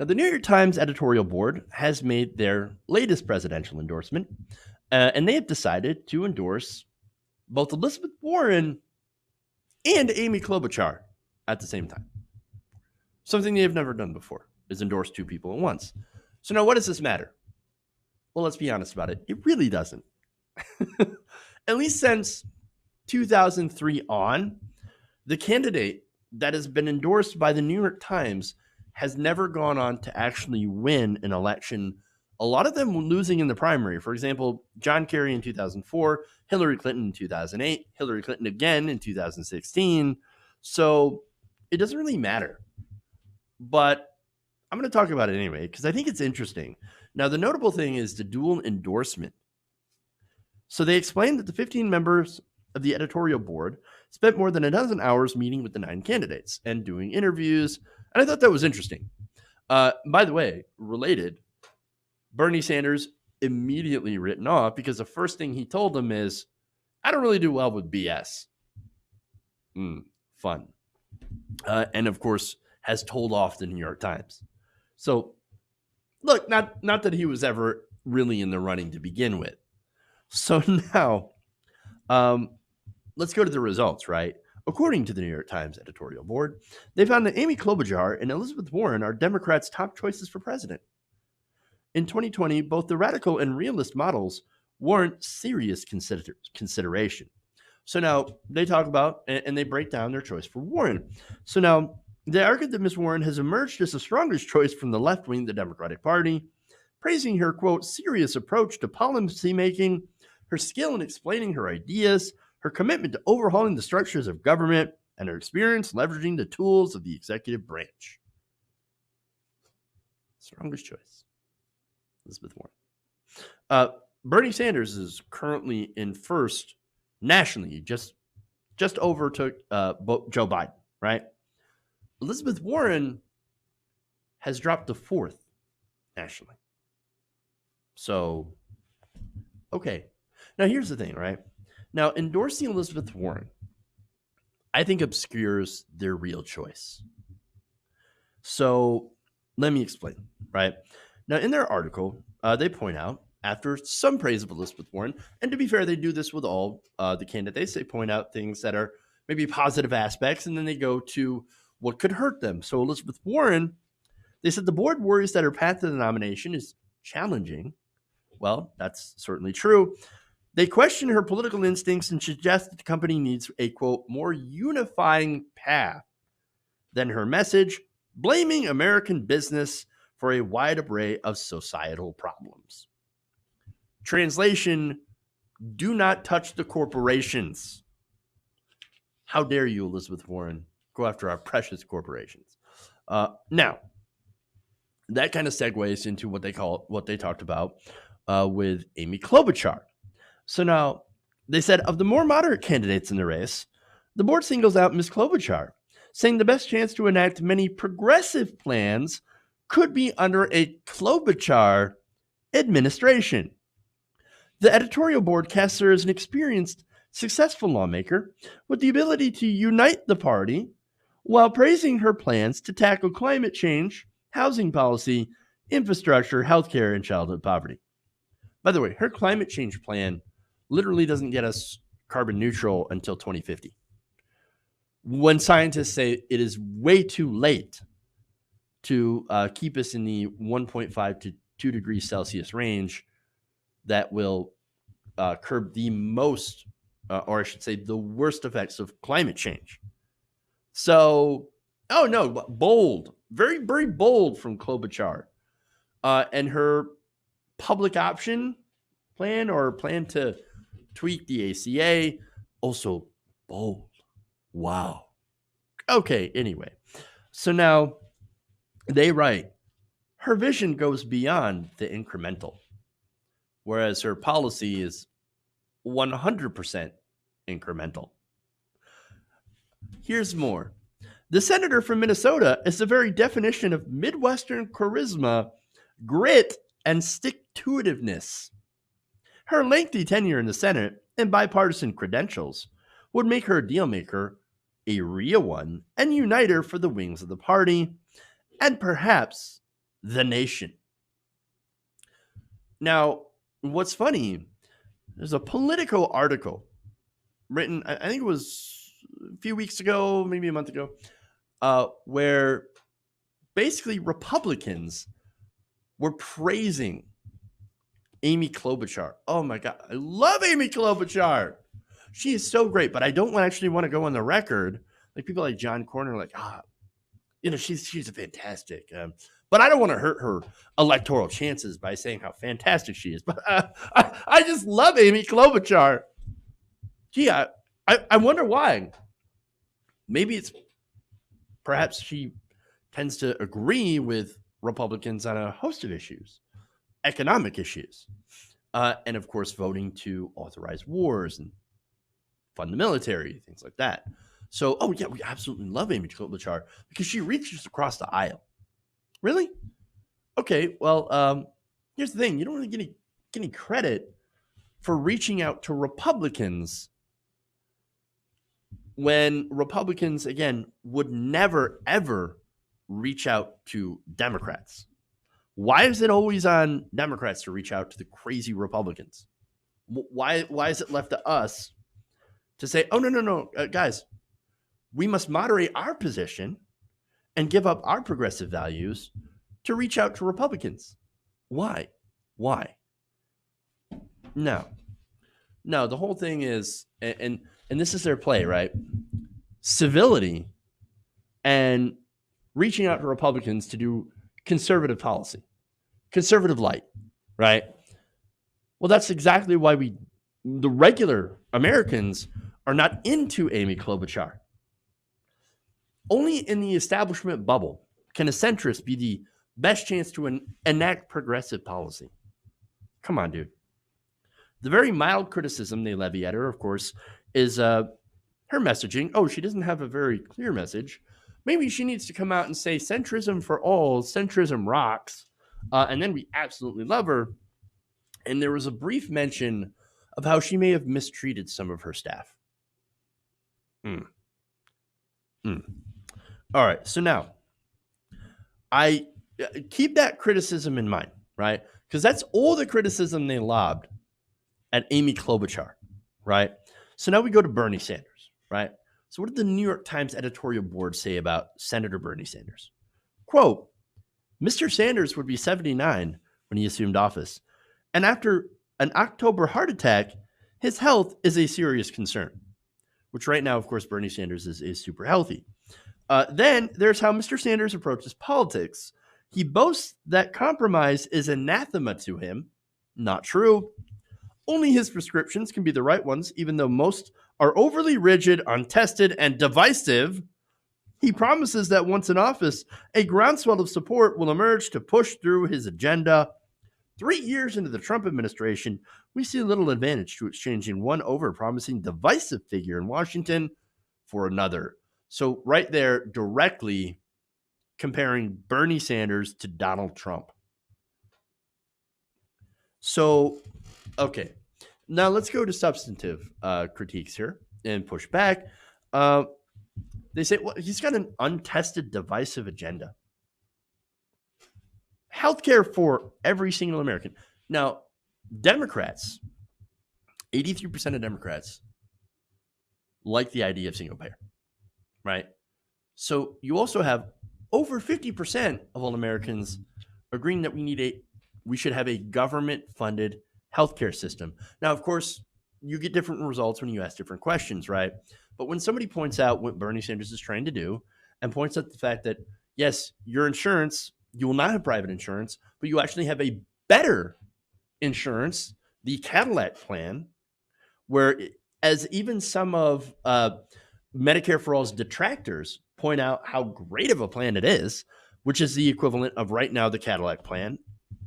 Now, the New York Times editorial board has made their latest presidential endorsement, and they have decided to endorse both Elizabeth Warren and Amy Klobuchar at the same time. Something they have never done before is endorse two people at once. So now, what does this matter? Well, let's be honest about it. It really doesn't. At least since 2003 on, the candidate that has been endorsed by the New York Times has never gone on to actually win an election. A lot of them losing in the primary. For example, John Kerry in 2004, Hillary Clinton in 2008, Hillary Clinton again in 2016. So it doesn't really matter. But I'm going to talk about it anyway because I think it's interesting. Now, the notable thing is the dual endorsement. So they explained that the 15 members of the editorial board spent more than a dozen hours meeting with the 9 candidates and doing interviews. And I thought that was interesting. By the way, related, Bernie Sanders immediately written off because the first thing he told them is, I don't really do well with BS. Fun. And of course, has told off the New York Times. So, look, not that he was ever really in the running to begin with. So now, let's go to the results, right? According to the New York Times editorial board, they found that Amy Klobuchar and Elizabeth Warren are Democrats' top choices for president. In 2020, both the radical and realist models warrant serious consideration. So now they talk about and they break down their choice for Warren. So now they argued that Ms. Warren has emerged as the strongest choice from the left wing of the Democratic Party, praising her, quote, serious approach to policy making, her skill in explaining her ideas, her commitment to overhauling the structures of government, and her experience leveraging the tools of the executive branch. Strongest choice, Elizabeth Warren. Bernie Sanders is currently in first nationally, just overtook Joe Biden, right? Elizabeth Warren has dropped to fourth nationally. So, okay. Now, here's the thing, right? Now, endorsing Elizabeth Warren, I think, obscures their real choice. So, let me explain, right? Now, in their article, they point out, after some praise of Elizabeth Warren, and to be fair, they do this with all the candidates, they point out things that are maybe positive aspects, and then they go to what could hurt them. So, Elizabeth Warren, they said the board worries that her path to the nomination is challenging. Well, that's certainly true. They question her political instincts and suggest that the company needs a, quote, more unifying path than her message, blaming American business for a wide array of societal problems. Translation, do not touch the corporations. How dare you, Elizabeth Warren, go after our precious corporations. Now, that kind of segues into what they talked about with Amy Klobuchar. So now, they said of the more moderate candidates in the race, the board singles out Ms. Klobuchar, saying the best chance to enact many progressive plans could be under a Klobuchar administration. The editorial board casts her as an experienced, successful lawmaker with the ability to unite the party while praising her plans to tackle climate change, housing policy, infrastructure, healthcare, and childhood poverty. By the way, her climate change plan literally doesn't get us carbon neutral until 2050. When scientists say it is way too late to keep us in the 1.5 to 2 degrees Celsius range, that will curb the most, or I should say, the worst effects of climate change. So, oh no, bold, very, very bold from Klobuchar. And her public option plan or plan to tweak the ACA, also bold. Wow. Okay, anyway. So now they write, her vision goes beyond the incremental, whereas her policy is 100% incremental. Here's more. The senator from Minnesota is the very definition of Midwestern charisma, grit, and stick-to-itiveness. Her lengthy tenure in the Senate and bipartisan credentials would make her a deal-maker, a real one, and uniter for the wings of the party, and perhaps the nation. Now, what's funny, there's a Politico article written, I think it was a few weeks ago, maybe a month ago, where basically Republicans were praising Amy Klobuchar. Oh my God, I love Amy Klobuchar. She is so great, but I don't actually want to go on the record. Like people like John Corner, like, she's a fantastic. But I don't want to hurt her electoral chances by saying how fantastic she is. But I just love Amy Klobuchar. Gee, I wonder why. Maybe it's perhaps she tends to agree with Republicans on a host of issues, economic issues, and of course, voting to authorize wars and fund the military, things like that. So, we absolutely love Amy Klobuchar because she reaches across the aisle. Really? Okay, well, here's the thing. You don't really get any credit for reaching out to Republicans when Republicans, again, would never, ever reach out to Democrats. Why is it always on Democrats to reach out to the crazy Republicans? Why is it left to us to say, oh, no, guys, we must moderate our position and give up our progressive values to reach out to Republicans? Why? No, the whole thing is, and this is their play, right? Civility and reaching out to Republicans to do conservative policy, conservative light, right? Well, that's exactly why the regular Americans are not into Amy Klobuchar. Only in the establishment bubble can a centrist be the best chance to enact progressive policy. Come on, dude. The very mild criticism they levy at her, of course, is her messaging. Oh, she doesn't have a very clear message. Maybe she needs to come out and say centrism for all, centrism rocks, and then we absolutely love her. And there was a brief mention of how she may have mistreated some of her staff. All right, so now I keep that criticism in mind, right? Because that's all the criticism they lobbed at Amy Klobuchar, right? So now we go to Bernie Sanders, right? So what did the New York Times editorial board say about Senator Bernie Sanders? Quote, Mr. Sanders would be 79 when he assumed office. And after an October heart attack, his health is a serious concern, which right now, of course, Bernie Sanders is super healthy. Then there's how Mr. Sanders approaches politics. He boasts that compromise is anathema to him. Not true. Only his prescriptions can be the right ones, even though most are overly rigid, untested, and divisive. He promises that once in office, a groundswell of support will emerge to push through his agenda. 3 years into the Trump administration, we see little advantage to exchanging one over-promising divisive figure in Washington for another. So right there, directly comparing Bernie Sanders to Donald Trump. So, okay. Now let's go to substantive critiques here and push back. They say, well, he's got an untested divisive agenda. Healthcare for every single American. Now, Democrats, 83% of Democrats like the idea of single payer, right? So you also have over 50% of all Americans agreeing that we should have a government-funded healthcare system. Now, of course, you get different results when you ask different questions, right? But when somebody points out what Bernie Sanders is trying to do and points out the fact that, yes, your insurance, you will not have private insurance, but you actually have a better insurance, the Cadillac plan, where as even some of Medicare for All's detractors point out how great of a plan it is, which is the equivalent of right now the Cadillac plan,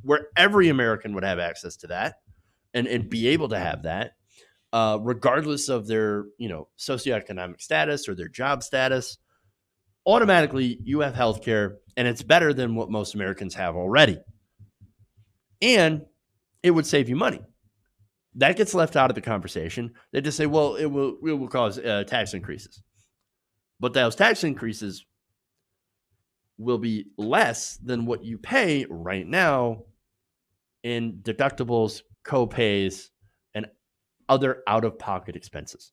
where every American would have access to that and be able to have that, regardless of their socioeconomic status or their job status. Automatically, you have healthcare, and it's better than what most Americans have already. And it would save you money. That gets left out of the conversation. They just say, well, it will cause tax increases. But those tax increases will be less than what you pay right now in deductibles, co-pays, and other out-of-pocket expenses.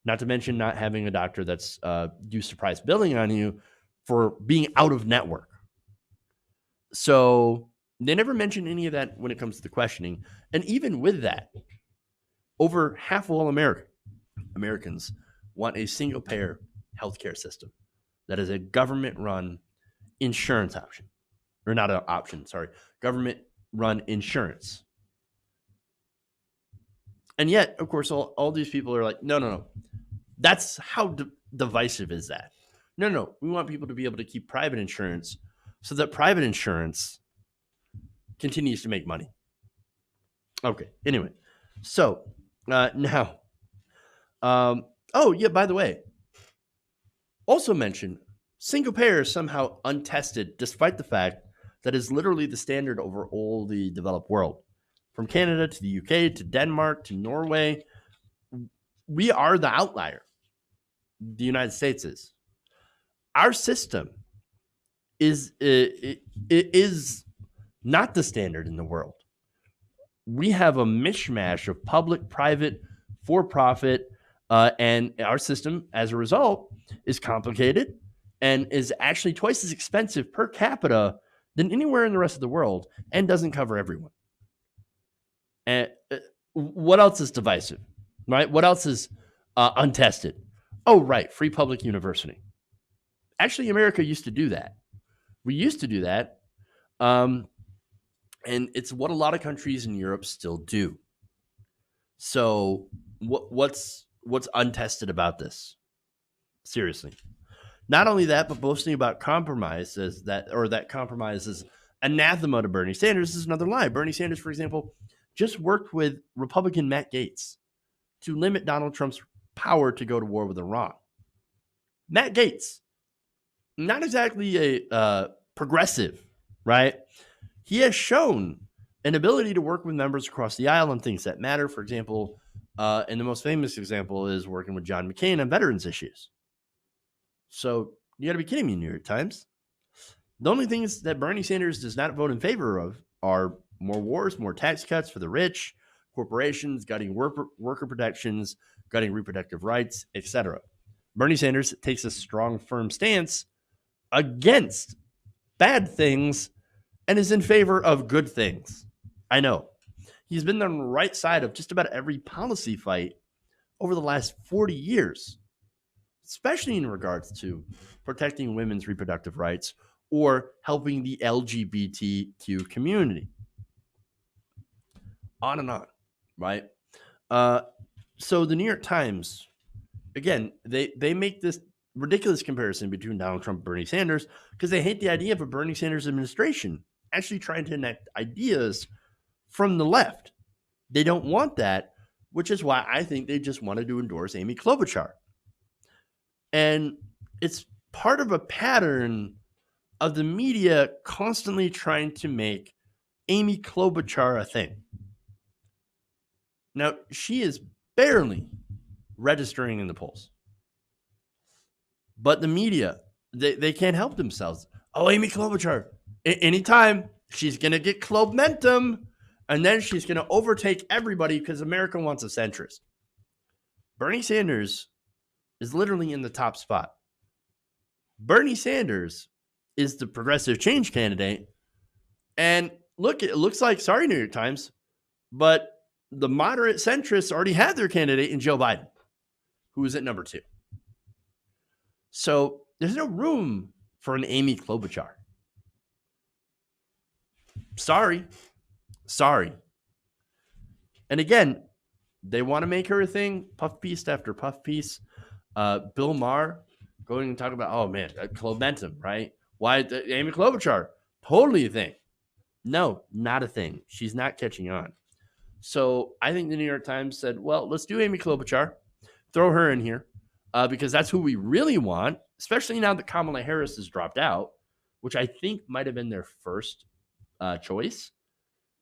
Not to mention not having a doctor that's do surprise billing on you for being out of network. So they never mention any of that when it comes to the questioning. And even with that, over half of all Americans want a single payer healthcare system that is a government run insurance option. Or not an option, sorry, government run insurance. And yet, of course, all these people are like, no. That's how divisive is that? No. We want people to be able to keep private insurance so that private insurance continues to make money. Okay, anyway. So now, oh, yeah, by the way, also mention single payer is somehow untested, despite the fact that is literally the standard over all the developed world. From Canada to the UK to Denmark to Norway, we are the outlier. The United States is. Our system is not the standard in the world. We have a mishmash of public, private, for-profit, and our system, as a result, is complicated and is actually twice as expensive per capita than anywhere in the rest of the world and doesn't cover everyone. And what else is divisive, right? What else is untested? Oh, right, free public university. Actually, America used to do that. We used to do that, and it's what a lot of countries in Europe still do. So, what's untested about this? Seriously, not only that, but boasting about compromise as that compromise is anathema to Bernie Sanders. This is another lie. Bernie Sanders, for example, just worked with Republican Matt Gaetz to limit Donald Trump's power to go to war with Iran. Matt Gaetz, not exactly a progressive, right? He has shown an ability to work with members across the aisle on things that matter. For example, and the most famous example is working with John McCain on veterans issues. So you got to be kidding me, New York Times. The only things that Bernie Sanders does not vote in favor of are more wars, more tax cuts for the rich, corporations, gutting worker protections, gutting reproductive rights, etc. Bernie Sanders takes a strong, firm stance against bad things and is in favor of good things. I know. He's been on the right side of just about every policy fight over the last 40 years, especially in regards to protecting women's reproductive rights or helping the LGBTQ community. On and on, right? So the New York Times, again, they make this ridiculous comparison between Donald Trump and Bernie Sanders because they hate the idea of a Bernie Sanders administration actually trying to enact ideas from the left. They don't want that, which is why I think they just wanted to endorse Amy Klobuchar. And it's part of a pattern of the media constantly trying to make Amy Klobuchar a thing. Now, she is barely registering in the polls. But the media, they can't help themselves. Oh, Amy Klobuchar. Anytime she's going to get Klobumentum, and then she's going to overtake everybody because America wants a centrist. Bernie Sanders is literally in the top spot. Bernie Sanders is the progressive change candidate. And look, it looks like, sorry, New York Times, but the moderate centrists already had their candidate in Joe Biden, who is at number 2. So there's no room for an Amy Klobuchar. Sorry. And again, they want to make her a thing, puff piece after puff piece. Bill Maher going and talking about, oh man, Klobumentum, right? Why Amy Klobuchar? Totally a thing. No, not a thing. She's not catching on. So I think the New York Times said, well, let's do Amy Klobuchar, throw her in here, because that's who we really want, especially now that Kamala Harris has dropped out, which I think might have been their first choice,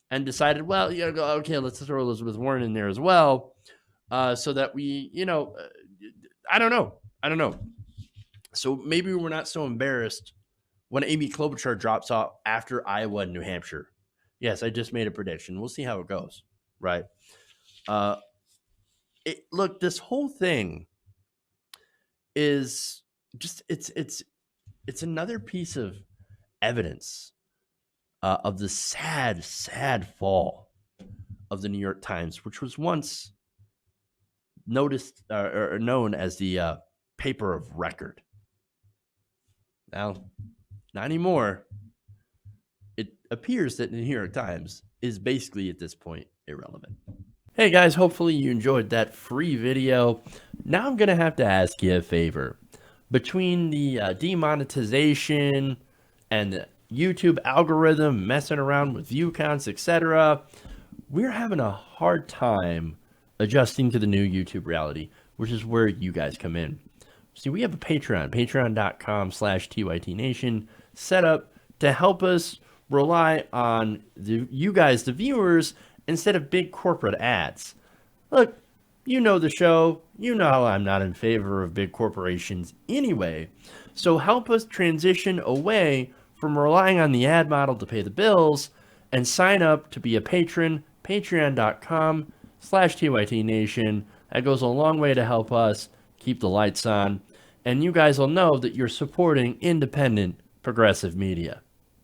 and decided, well, you know, okay, let's throw Elizabeth Warren in there as well, so that we, I don't know. So maybe we're not so embarrassed when Amy Klobuchar drops off after Iowa and New Hampshire. Yes, I just made a prediction. We'll see how it goes, right? Look, this whole thing is just it's another piece of evidence of the sad fall of the New York Times, which was once noticed or known as the paper of record. Now, not anymore. It appears that the New York Times is basically at this point irrelevant. Hey guys, hopefully you enjoyed that free video. Now I'm going to have to ask you a favor. Between the demonetization and the YouTube algorithm messing around with view counts, etc., we're having a hard time adjusting to the new YouTube reality, which is where you guys come in. See, we have a Patreon, patreon.com/TYTNation, set up to help us rely on you guys, the viewers, instead of big corporate ads. Look, you know the show. You know I'm not in favor of big corporations anyway. So help us transition away from relying on the ad model to pay the bills and sign up to be a patron, patreon.com/TYTNation. That goes a long way to help us keep the lights on. And you guys will know that you're supporting independent progressive media.